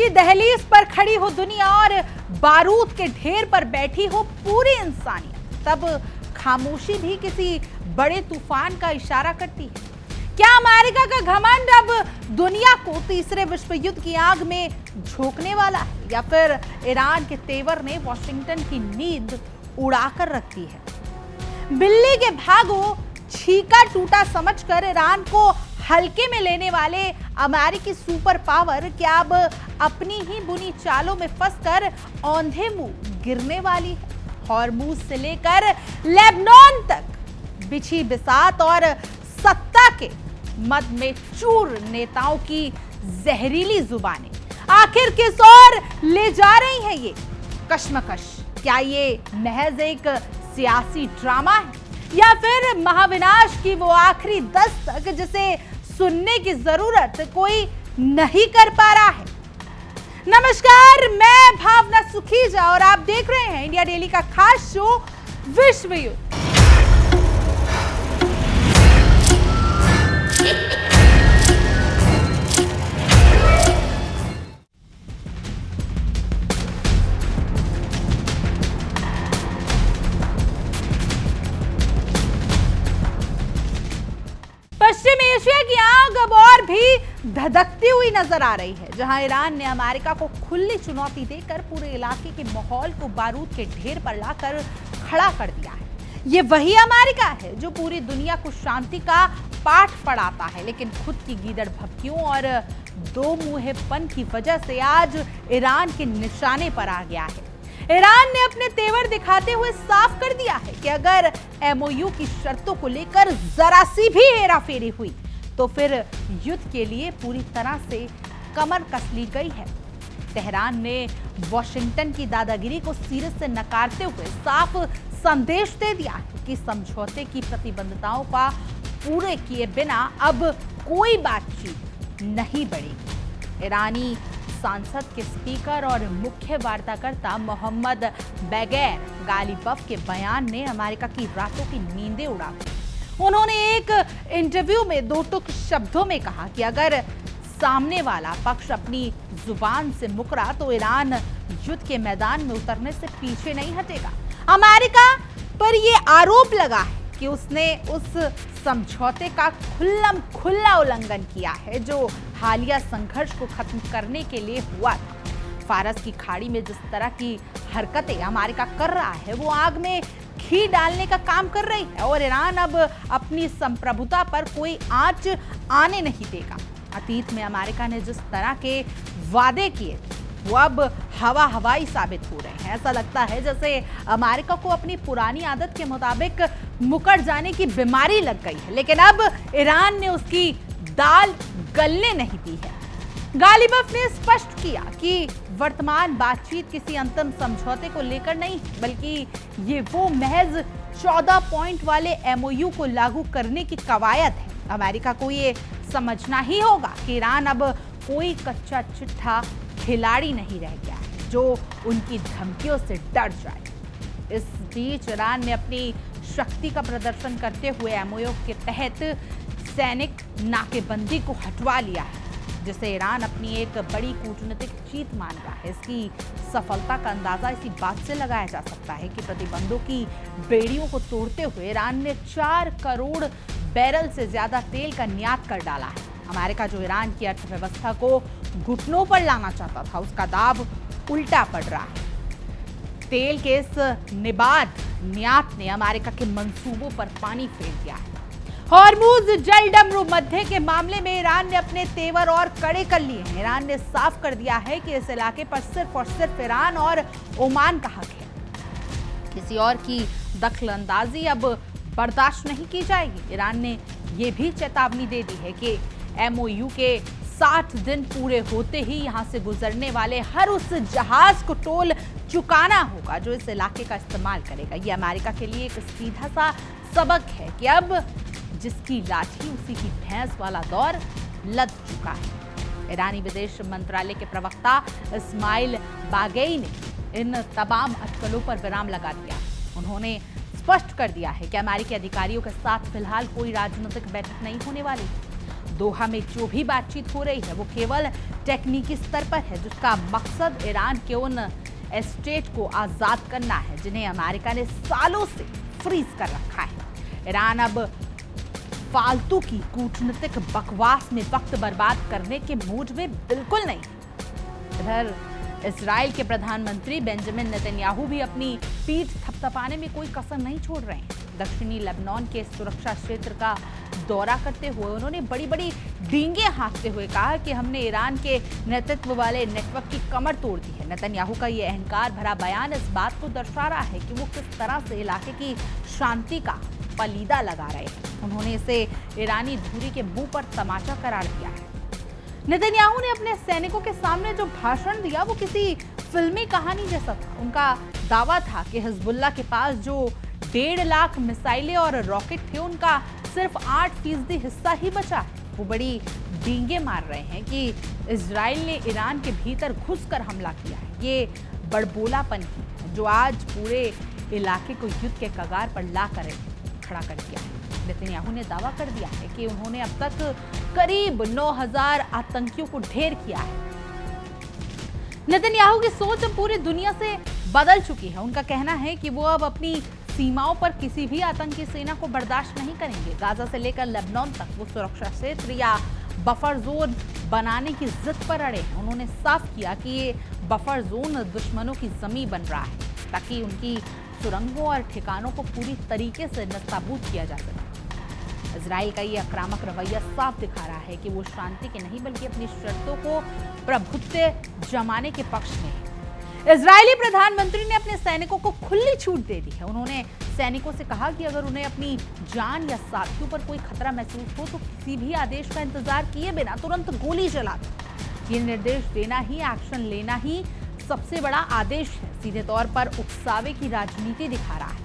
की दहलीज पर खड़ी हो दुनिया और बारूद के ढेर पर बैठी हो पूरी इंसानियत, तब खामोशी भी किसी बड़े तूफान का इशारा करती है। क्या अमेरिका का घमंड अब दुनिया को तीसरे विश्व युद्ध की आग में झोंकने वाला है, या फिर ईरान के तेवर ने वॉशिंगटन की नींद उड़ाकर रखी है? बिल्ली के भागो छीका टूटा समझकर ईरान को हल्के में लेने वाले अमेरिकी सुपर पावर क्या अब अपनी ही बुनी चालों में फंसकर औंधे मुंह गिरने वाली है? हॉर्मूज से लेकर लेबनान तक बिछी बिसात और सत्ता के मद में चूर नेताओं की जहरीली जुबानें आखिर किस ओर ले जा रही हैं ये कश्मकश? क्या ये महज एक सियासी ड्रामा है, या फिर महाविनाश की वो आखिरी दस्तक जिसे सुनने की जरूरत कोई नहीं कर पा रहा है? नमस्कार, मैं भावना सुखीजा और आप देख रहे हैं इंडिया डेली का खास शो विश्व युद्ध। पश्चिम एशिया की आग अब और भी धधकती हुई नजर आ रही है, जहां ईरान ने अमेरिका को खुली चुनौती देकर पूरे इलाके के माहौल को बारूद के ढेर पर लाकर खड़ा कर दिया है। ये वही अमेरिका है जो पूरी दुनिया को शांति का पाठ पढ़ाता है, लेकिन खुद की गीदड़ भभकियों और दो मुंहेपन की वजह से आज ईरान के निशाने पर आ गया है। ईरान ने अपने तेवर दिखाते हुए साफ कर दिया है कि अगर एमओयू की शर्तों को लेकर जरा सी भी हेराफेरी हुई तो फिर युद्ध के लिए पूरी तरह से कमर कस ली गई है। तेहरान ने वॉशिंगटन की दादागिरी को सिरे से नकारते हुए साफ संदेश दे दिया है कि समझौते की प्रतिबद्धताओं का पूरे किए बिना अब कोई बातचीत नहीं बढ़ेगी। ईरानी सांसद के स्पीकर और मुख्य वार्ताकर्ता मोहम्मद बैगैर गालिबफ के बयान ने अमेरिका की रातों की नींदें उड़ा दी। उन्होंने एक इंटरव्यू में दो टुक शब्दों में कहा कि अगर सामने वाला पक्ष अपनी जुबान से मुकरा तो ईरान युद्ध के मैदान में उतरने से पीछे नहीं हटेगा। अमेरिका पर यह आरोप लगा है कि उसने उस समझौते का खुल्ला उल्लंघन किया है जो हालिया संघर्ष को खत्म करने के लिए हुआ था। फारस की खाड़ी में जिस तरह की हरकतें अमेरिका कर रहा है वो आग में घी डालने का काम कर रही है, और ईरान अब अपनी संप्रभुता पर कोई आंच आने नहीं देगा। अतीत में अमेरिका ने जिस तरह के वादे किए वो अब हवाई साबित हो रहे हैं। ऐसा लगता है जैसे अमेरिका को अपनी पुरानी आदत के मुताबिक मुकर जाने की बीमारी लग गई है, लेकिन अब ईरान ने उसकी दाल गलने नहीं दी है। गालिबफ ने स्पष्ट किया कि वर्तमान बातचीत किसी अंतिम समझौते को लेकर नहीं, बल्कि ये वो महज 14 पॉइंट वाले एमओयू को लागू करने की कवायद है। अमेरिका को ये समझना ही होगा कि ईरान अब कोई कच्चा चिट्ठा खिलाड़ी नहीं रह गया है जो उनकी धमकियों से डर जाए। इस बीच ईरान ने अपनी शक्ति का प्रदर्शन करते हुए एमओयू के तहत सैनिक नाकेबंदी को हटवा लिया है, जिसे ईरान अपनी एक बड़ी कूटनीतिक जीत मान रहा है। इसकी सफलता का अंदाजा इसी बात से लगाया जा सकता है कि प्रतिबंधों की बेड़ियों को तोड़ते हुए ईरान ने 4 करोड़ बैरल से ज्यादा तेल का निर्यात कर डाला है। अमेरिका जो ईरान की अर्थव्यवस्था को घुटनों पर लाना चाहता था, उसका दाव उल्टा पड़ रहा है। तेल के इस निर्बाध निर्यात ने अमेरिका के मंसूबों पर पानी फेर दिया है। हॉर्मूज जलडमरू मध्य के मामले में ईरान ने अपने तेवर और कड़े कर लिए हैं। ईरान ने साफ कर दिया है कि इस इलाके पर सिर्फ और सिर्फ ईरान और ओमान का हक है। किसी और की दखल अंदाजी अब बर्दाश्त नहीं की जाएगी। ईरान ने यह भी चेतावनी दे दी है कि एमओयू के 60 दिन पूरे होते ही यहां से गुजरने वाले हर उस जहाज को टोल चुकाना होगा जो इस इलाके का इस्तेमाल करेगा। ये अमेरिका के लिए एक सीधा सा सबक है कि अब जिसकी लाठी उसी की भैंस वाला दौर लद चुका है। ईरानी विदेश मंत्रालय के प्रवक्ता इस्माइल बागेई ने इन तमाम अटकलों पर विराम लगा दिया। उन्होंने स्पष्ट कर दिया है कि अमेरिकी अधिकारियों के साथ फिलहाल कोई राजनीतिक बैठक नहीं होने वाली। दोहा में जो भी बातचीत हो रही है वो केवल टेक्निकी स्तर पर है, जिसका मकसद ईरान के उन एस्टेट को आजाद करना है जिन्हें अमेरिका ने सालों से फ्रीज कर रखा है। ईरान अब फालतू की कूटनीतिक बकवास में वक्त बर्बाद करने के मूड में बिल्कुल नहीं। इधर इजराइल के प्रधानमंत्री बेंजामिन नेतन्याहू भी अपनी पीठ थपथपाने में कोई कसर नहीं छोड़ रहे हैं। दक्षिणी लेबनान के सुरक्षा क्षेत्र का दौरा करते हुए उन्होंने बड़ी बड़ी डींगे हाँकते हुए कहा कि हमने ईरान के नेतृत्व वाले नेटवर्क की कमर तोड़ दी है। नेतन्याहू का ये अहंकार भरा बयान इस बात को दर्शा रहा है कि वो किस तरह से इलाके की शांति का पलीदा लगा रहे हैं। उन्होंने इसे ईरानी धुरी के मुंह पर तमाचा करार दिया है। नेतन्याहू ने अपने सैनिकों के सामने जो भाषण दिया वो किसी फिल्मी कहानी जैसा था। उनका दावा था कि हिजबुल्लाह के पास जो 1.5 लाख मिसाइलें और रॉकेट थे उनका सिर्फ 8% हिस्सा ही बचा है। वो बड़ी डींगे मार रहे हैं कि इजराइल ने ईरान के भीतर घुसकर हमला किया है। ये बड़बोलापन है जो आज पूरे इलाके को युद्ध के कगार पर ला कर खड़ा कर दिया है। नेतन्याहू ने दावा कर दिया है कि उन्होंने अब तक करीब 9,000 आतंकियों को ढेर किया है। नेतन्याहू की सोच अब पूरी दुनिया से बदल चुकी है। उनका कहना है कि वो अब अपनी सीमाओं पर किसी भी आतंकी सेना को बर्दाश्त नहीं करेंगे। गाजा से लेकर लेबनान तक वो सुरक्षा क्षेत्र या बफर जोन बनाने की जिद पर अड़े हैं। उन्होंने साफ किया कि ये बफर जोन दुश्मनों की जमीन बन रहा है ताकि उनकी सुरंगों और ठिकानों को पूरी तरीके से नस्ताबूद किया जा सके। इजराइल का ये आक्रामक रवैया साफ दिखा रहा है कि वो शांति के नहीं बल्कि अपनी शर्तों को प्रभुत्व जमाने के पक्ष में है। इजरायली प्रधानमंत्री ने अपने सैनिकों को खुली छूट दे दी है। उन्होंने सैनिकों से कहा कि अगर उन्हें अपनी जान या साथियों पर कोई खतरा महसूस हो तो किसी भी आदेश का इंतजार किए बिना तुरंत गोली चला दो। ये निर्देश देना ही, एक्शन लेना ही सबसे बड़ा आदेश है। सीधे तौर पर उकसावे की राजनीति दिखा रहा है।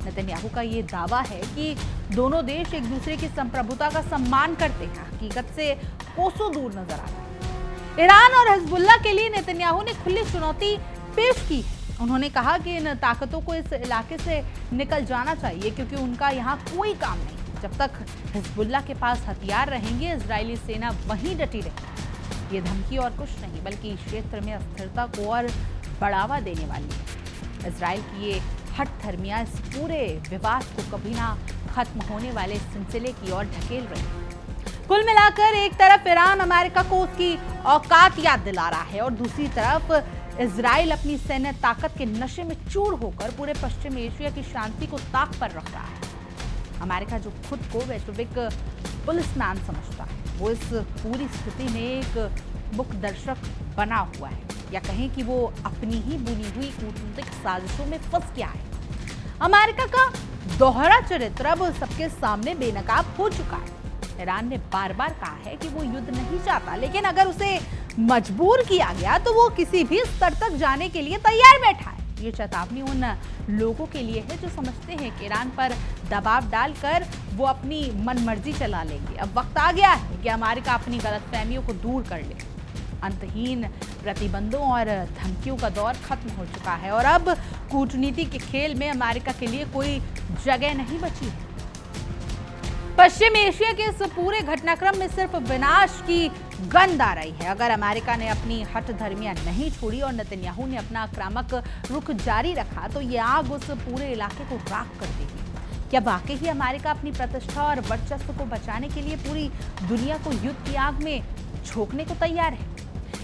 नेतन्याहू का ये दावा है कि दोनों देश एक दूसरे की संप्रभुता का सम्मान करते हैं, हकीकत से कोसों दूर नजर आता है। ईरान और हिजबुल्लाह के लिए नेतन्याहू ने खुली चुनौती पेश की है। उन्होंने कहा कि इन ताकतों को इस इलाके से निकल जाना चाहिए क्योंकि उनका यहाँ कोई काम नहीं। जब तक हिजबुल्लाह के पास हथियार रहेंगे, इजरायली सेना वहीं डटी रहेगी। ये धमकी और कुछ नहीं बल्कि क्षेत्र में अस्थिरता को और बढ़ावा देने वाली है। इजराइल की ये हठधर्मियां इस पूरे विवाद को कभी ना खत्म होने वाले सिलसिले की ओर ढकेल रही है। कुल मिलाकर एक तरफ ईरान अमेरिका को उसकी औकात याद दिला रहा है और दूसरी तरफ इजराइल अपनी सैन्य ताकत के नशे में चूर होकर पूरे पश्चिम एशिया की शांति को ताक पर रख रहा है। अमेरिका जो खुद को वैश्विक पुलिसमैन समझता है, वो इस पूरी स्थिति में एक मुख्य दर्शक बना हुआ है, या कहें कि वो अपनी ही बुनी हुई कूटनीतिक साजिशों में फंस गया है। अमेरिका का दोहरा चरित्र अब सबके सामने बेनकाब हो चुका है। ईरान ने बार बार कहा है कि वो युद्ध नहीं चाहता, लेकिन अगर उसे मजबूर किया गया तो वो किसी भी स्तर तक जाने के लिए तैयार बैठा है। ये चेतावनी उन लोगों के लिए है जो समझते हैं कि ईरान पर दबाव डालकर वो अपनी मनमर्जी चला लेंगे। अब वक्त आ गया है कि अमेरिका अपनी गलतफहमियों को दूर कर ले। अंतहीन प्रतिबंधों और धमकियों का दौर खत्म हो चुका है और अब कूटनीति के खेल में अमेरिका के लिए कोई जगह नहीं बची है। पश्चिम एशिया के इस पूरे घटनाक्रम में सिर्फ विनाश की गंध आ रही है। अगर अमेरिका ने अपनी हठधर्मियां नहीं छोड़ी और नेतन्याहू ने अपना आक्रामक रुख जारी रखा तो ये आग उस पूरे इलाके को राख कर देगी। क्या वाकई ही अमेरिका अपनी प्रतिष्ठा और वर्चस्व को बचाने के लिए पूरी दुनिया को युद्ध की आग में झोंकने को तैयार है?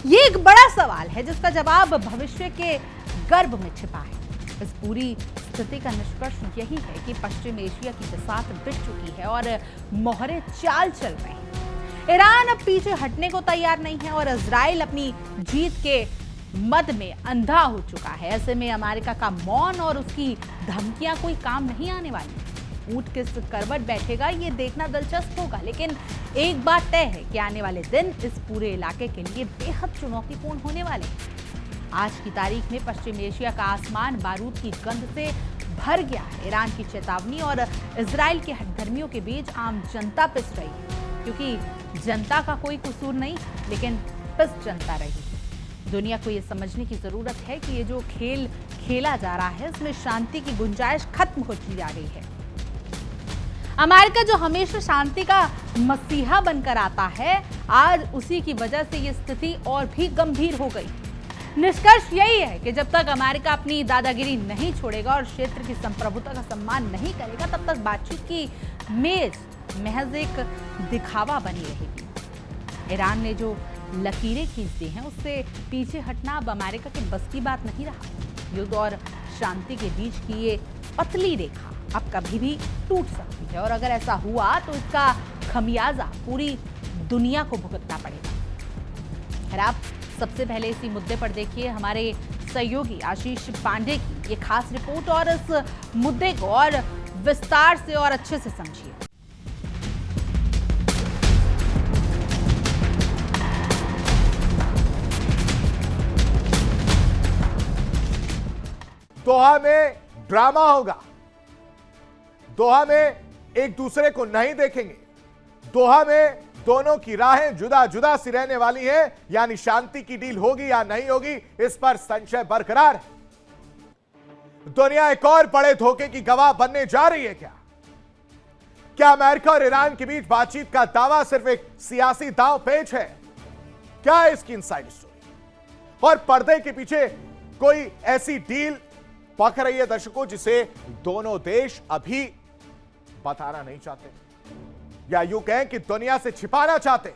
ये एक बड़ा सवाल है जिसका जवाब भविष्य के गर्भ में छिपा है। इस पूरी स्थिति का निष्कर्ष यही है कि पश्चिम एशिया की बिसात बिछ चुकी है और मोहरे चाल चल रहे हैं। ईरान अब पीछे हटने को तैयार नहीं है और इजराइल अपनी जीत के मद में अंधा हो चुका है। ऐसे में अमेरिका का मौन और उसकी धमकियां कोई काम नहीं आने वाली। ऊंट किस करवट बैठेगा ये देखना दिलचस्प होगा, लेकिन एक बात तय है कि आने वाले दिन इस पूरे इलाके के लिए बेहद चुनौतीपूर्ण होने वाले हैं। आज की तारीख में पश्चिम एशिया का आसमान बारूद की गंध से भर गया है। ईरान की चेतावनी और इजराइल के हठधर्मियों के बीच आम जनता पिस रही है, क्योंकि जनता का कोई कसूर नहीं, लेकिन पिस जनता रही। दुनिया को ये समझने की जरूरत है कि ये जो खेल खेला जा रहा है उसमें शांति की गुंजाइश खत्म होती जा रही है। अमेरिका जो हमेशा शांति का मसीहा बनकर आता है, आज उसी की वजह से ये स्थिति और भी गंभीर हो गई। निष्कर्ष यही है कि जब तक अमेरिका अपनी दादागिरी नहीं छोड़ेगा और क्षेत्र की संप्रभुता का सम्मान नहीं करेगा, तब तक बातचीत की मेज महज एक दिखावा बनी रहेगी। ईरान ने जो लकीरें खींच दी हैं, उससे पीछे हटना अब अमेरिका के बस की बात नहीं रहा। युद्ध और शांति के बीच की ये पतली रेखा अब कभी भी टूट सकती है, और अगर ऐसा हुआ तो इसका खमियाजा पूरी दुनिया को भुगतना पड़ेगा। खैर, आप सबसे पहले इसी मुद्दे पर देखिए हमारे सहयोगी आशीष पांडे की ये खास रिपोर्ट, और इस मुद्दे को और विस्तार से और अच्छे से समझिए। दोहा में ड्रामा होगा, दोहा में एक दूसरे को नहीं देखेंगे, दोहा में दोनों की राहें जुदा जुदा सी रहने वाली हैं, यानी शांति की डील होगी या नहीं होगी, इस पर संशय बरकरार है। दुनिया एक और बड़े धोखे की गवाह बनने जा रही है। क्या अमेरिका और ईरान के बीच बातचीत का दावा सिर्फ एक सियासी दांव पेच है? क्या है इसकी इनसाइड स्टोरी? और पर्दे के पीछे कोई ऐसी डील पक रही है दर्शकों, जिसे दोनों देश अभी बताना नहीं चाहते, या यूं कहें कि दुनिया से छिपाना चाहते,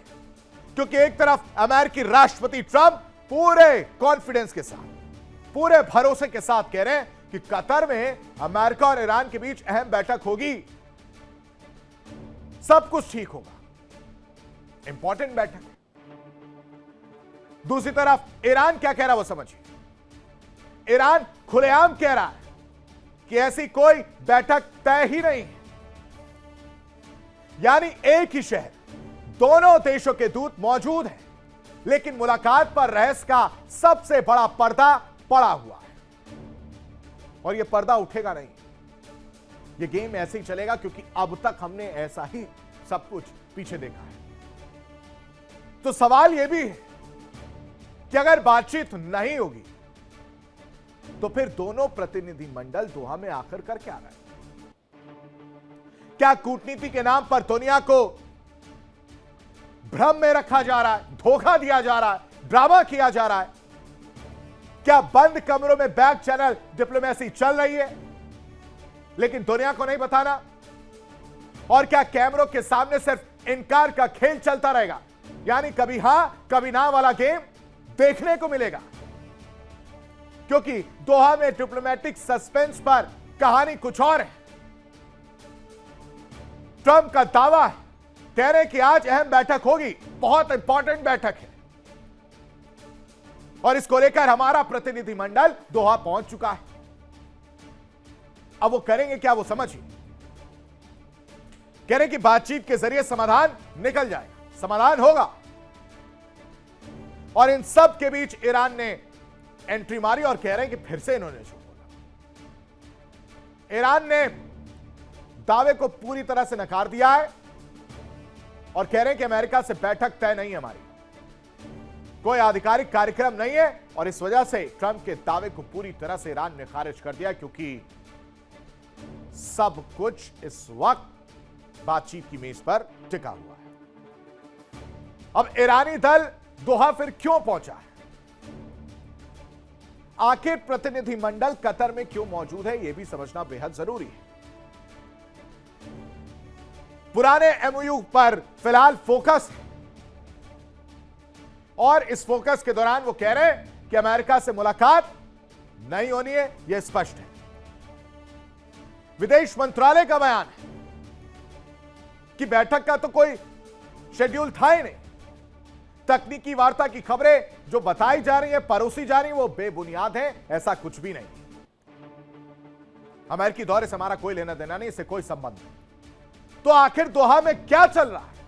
क्योंकि एक तरफ अमेरिकी राष्ट्रपति ट्रंप पूरे कॉन्फिडेंस के साथ, पूरे भरोसे के साथ कह रहे हैं कि कतर में अमेरिका और ईरान के बीच अहम बैठक होगी, सब कुछ ठीक होगा, इंपॉर्टेंट बैठक है। दूसरी तरफ ईरान क्या कह रहा है वो समझिए। ईरान खुलेआम कह रहा है कि ऐसी कोई बैठक तय ही नहीं है, यानी एक ही शहर, दोनों देशों के दूत मौजूद हैं, लेकिन मुलाकात पर रहस्य का सबसे बड़ा पर्दा पड़ा हुआ है, और यह पर्दा उठेगा नहीं। यह गेम ऐसे ही चलेगा, क्योंकि अब तक हमने ऐसा ही सब कुछ पीछे देखा है। तो सवाल यह भी है कि अगर बातचीत नहीं होगी तो फिर दोनों प्रतिनिधि मंडल दोहा में आकर कर क्या रहे हैं? क्या कूटनीति के नाम पर दुनिया को भ्रम में रखा जा रहा है, धोखा दिया जा रहा है, ड्रामा किया जा रहा है? क्या बंद कमरों में बैक चैनल डिप्लोमेसी चल रही है, लेकिन दुनिया को नहीं बताना? और क्या कैमरों के सामने सिर्फ इनकार का खेल चलता रहेगा, यानी कभी हां कभी ना वाला गेम देखने को मिलेगा? क्योंकि दोहा में डिप्लोमेटिक सस्पेंस पर कहानी कुछ और है। ट्रंप का दावा है, कह रहे कि आज अहम बैठक होगी, बहुत इंपॉर्टेंट बैठक है, और इसको लेकर हमारा प्रतिनिधिमंडल दोहा पहुंच चुका है। अब वो करेंगे क्या, वो समझिए। कह रहे कि बातचीत के जरिए समाधान निकल जाएगा, समाधान होगा, और इन सब के बीच ईरान ने एंट्री मारी और कह रहे हैं कि फिर से इन्होंने झूठ बोला। ईरान ने दावे को पूरी तरह से नकार दिया है और कह रहे हैं कि अमेरिका से बैठक तय नहीं है, हमारी कोई आधिकारिक कार्यक्रम नहीं है, और इस वजह से ट्रंप के दावे को पूरी तरह से ईरान ने खारिज कर दिया, क्योंकि सब कुछ इस वक्त बातचीत की मेज पर टिका हुआ है। अब ईरानी दल दोहा फिर क्यों पहुंचा है? आखिर प्रतिनिधिमंडल कतर में क्यों मौजूद है, यह भी समझना बेहद जरूरी है। पुराने एमओयू पर फिलहाल फोकस है, और इस फोकस के दौरान वो कह रहे हैं कि अमेरिका से मुलाकात नहीं होनी है, यह स्पष्ट है। विदेश मंत्रालय का बयान है कि बैठक का तो कोई शेड्यूल था ही नहीं, तकनीकी वार्ता की खबरें जो बताई जा रही है, परोसी जा रही है, वो बेबुनियाद है, ऐसा कुछ भी नहीं। अमेरिकी दौरे से हमारा कोई लेना देना नहीं, इससे कोई संबंध नहीं। तो आखिर दोहा में क्या चल रहा है?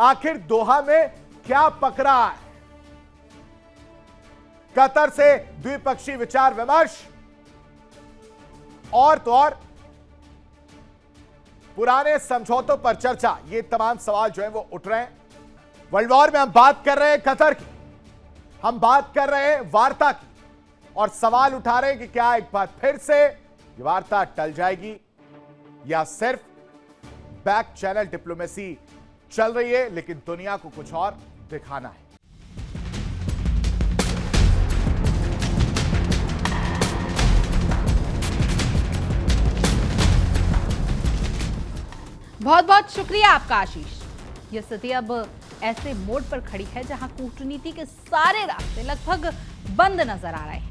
आखिर दोहा में क्या पक रहा है? कतर से द्विपक्षीय विचार विमर्श, और तो और पुराने समझौतों पर चर्चा, ये तमाम सवाल जो है वो उठ रहे हैं। वर्ल्ड वॉर में हम बात कर रहे हैं कतर की, हम बात कर रहे हैं वार्ता की, और सवाल उठा रहे हैं कि क्या एक बार फिर से ये वार्ता टल जाएगी, या सिर्फ बैक चैनल डिप्लोमेसी चल रही है, लेकिन दुनिया को कुछ और दिखाना है। बहुत बहुत शुक्रिया आपका आशीष। यह स्थिति अब ऐसे मोड़ पर खड़ी है जहां कूटनीति के सारे रास्ते लगभग बंद नजर आ रहे हैं।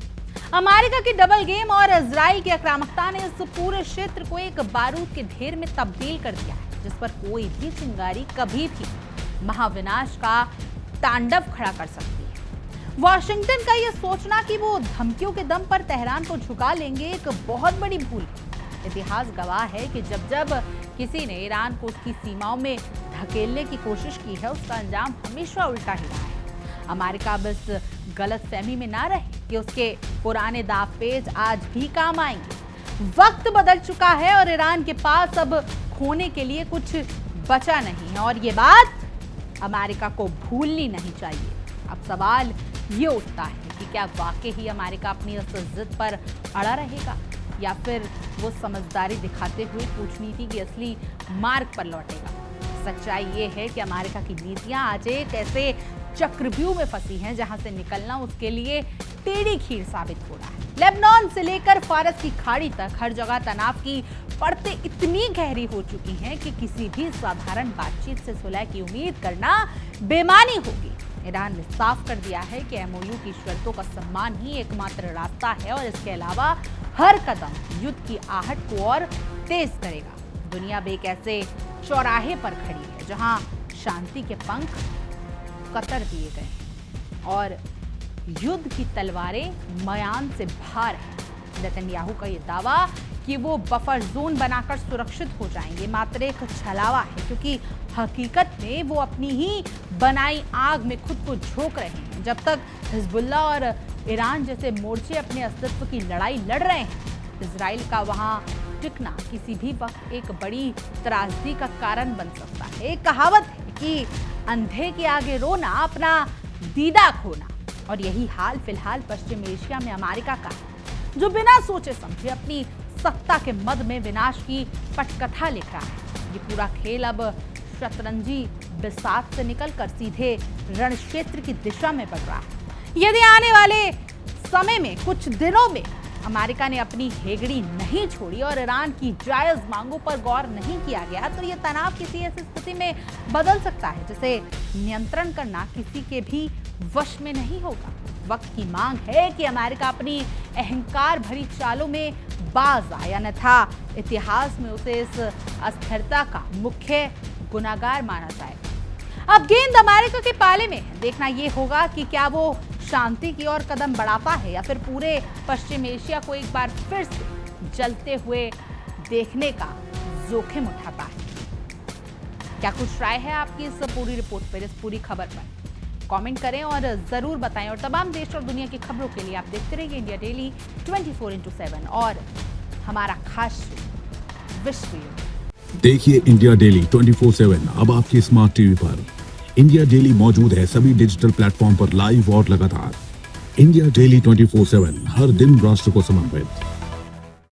अमेरिका की डबल गेम और इजराइल की आक्रामकता ने इस पूरे क्षेत्र को एक बारूद के ढेर में तब्दील कर दिया है, जिस पर कोई भी चिंगारी कभी भी महाविनाश का तांडव खड़ा कर सकती है। वॉशिंगटन का यह सोचना कि वो धमकियों के दम पर तेहरान को झुका लेंगे एक बहुत बड़ी भूल है। इतिहास गवाह है कि जब जब किसी ने ईरान को उसकी सीमाओं में धकेलने की कोशिश की है, उसका अंजाम हमेशा उल्टा ही रहा है। अमेरिका अब इस गलतफहमी में ना रहे कि उसके पुराने दावपेच आज भी काम आएंगे। वक्त बदल चुका है और ईरान के पास अब खोने के लिए कुछ बचा नहीं है, और ये बात अमेरिका को भूलनी नहीं चाहिए। अब सवाल ये उठता है कि क्या वाकई ही अमेरिका अपनी इस जिद पर अड़ा रहेगा, या फिर वो समझदारी दिखाते हुए कूटनीति की असली मार्ग पर लौटेगा। सच्चाई ये है कि अमेरिका की नीतियां आज एक ऐसे चक्रव्यूह में फंसी हैं जहां से निकलना उसके लिए टेढ़ी खीर साबित हो रहा है। लेबनान से लेकर फारस की खाड़ी तक हर जगह तनाव की परतें इतनी गहरी हो चुकी हैं कि किसी भी साधारण बातचीत से सुलह की उम्मीद करना बेमानी होगी। ईरान ने साफ कर दिया है कि एमओयू की शर्तों का सम्मान ही एकमात्र रास्ता है, और इसके अलावा हर कदम युद्ध की आहट को और तेज करेगा। दुनिया अब एक ऐसे चौराहे पर खड़ी है जहां शांति के पंख कतर दिए गए हैं और युद्ध की तलवारें मयान से बाहर हैं। नेतन्याहू का यह दावा कि वो बफर जोन बनाकर सुरक्षित हो जाएंगे मात्र एक छलावा है, क्योंकि हकीकत में वो अपनी ही बनाई आग में खुद को झोंक रहे हैं। जब तक हिजबुल्लाह और ईरान जैसे मोर्चे अपने अस्तित्व की लड़ाई लड़ रहे हैं, इजराइल का वहां टिकना किसी भी वक्त एक बड़ी त्रासदी का कारण बन सकता है। एक कहावत है कि अंधे के आगे रोना अपना दीदा खोना, और यही हाल फिलहाल पश्चिम एशिया में अमेरिका का है, जो बिना सोचे समझे अपनी सत्ता के मद में विनाश की पटकथा लिख रहा है। ये पूरा खेल अब शतरंजी बिसात से निकलकर सीधे रण क्षेत्र की दिशा में बढ़ रहा है। यदि आने वाले समय में कुछ दिनों में अमेरिका ने अपनी हेगड़ी नहीं छोड़ी और ईरान की जायज मांगों पर गौर नहीं किया गया, तो यह तनाव किसी ऐसी स्थिति में बदल सकता है जिसे नियंत्रण करना किसी के भी वश में नहीं होगा। वक्त की मांग है कि अमेरिका अपनी अहंकार भरी चालों में बाज आए, अन्यथा इतिहास में उसे इस अस्थिरता का मुख्य गुनाहगार माना जाएगा। अब गेंद अमेरिका के पाले में है। देखना यह होगा कि क्या वो शांति की ओर कदम बढ़ाता है या फिर पूरे पश्चिम एशिया को एक बार फिर से जलते हुए देखने का जोखिम उठाता है। क्या कुछ राय है आपकी इस पूरी रिपोर्ट पर, इस पूरी खबर पर? कमेंट करें और जरूर बताएं। और तमाम देश और दुनिया की खबरों के लिए आप देखते रहिए इंडिया डेली 24x7 और हमारा खास विश्व। देखिए इंडिया डेली 24/7 अब आपके स्मार्ट टीवी पर। इंडिया डेली मौजूद है सभी डिजिटल प्लेटफॉर्म पर लाइव और लगातार। इंडिया डेली 24/7 हर दिन राष्ट्र को समर्पित।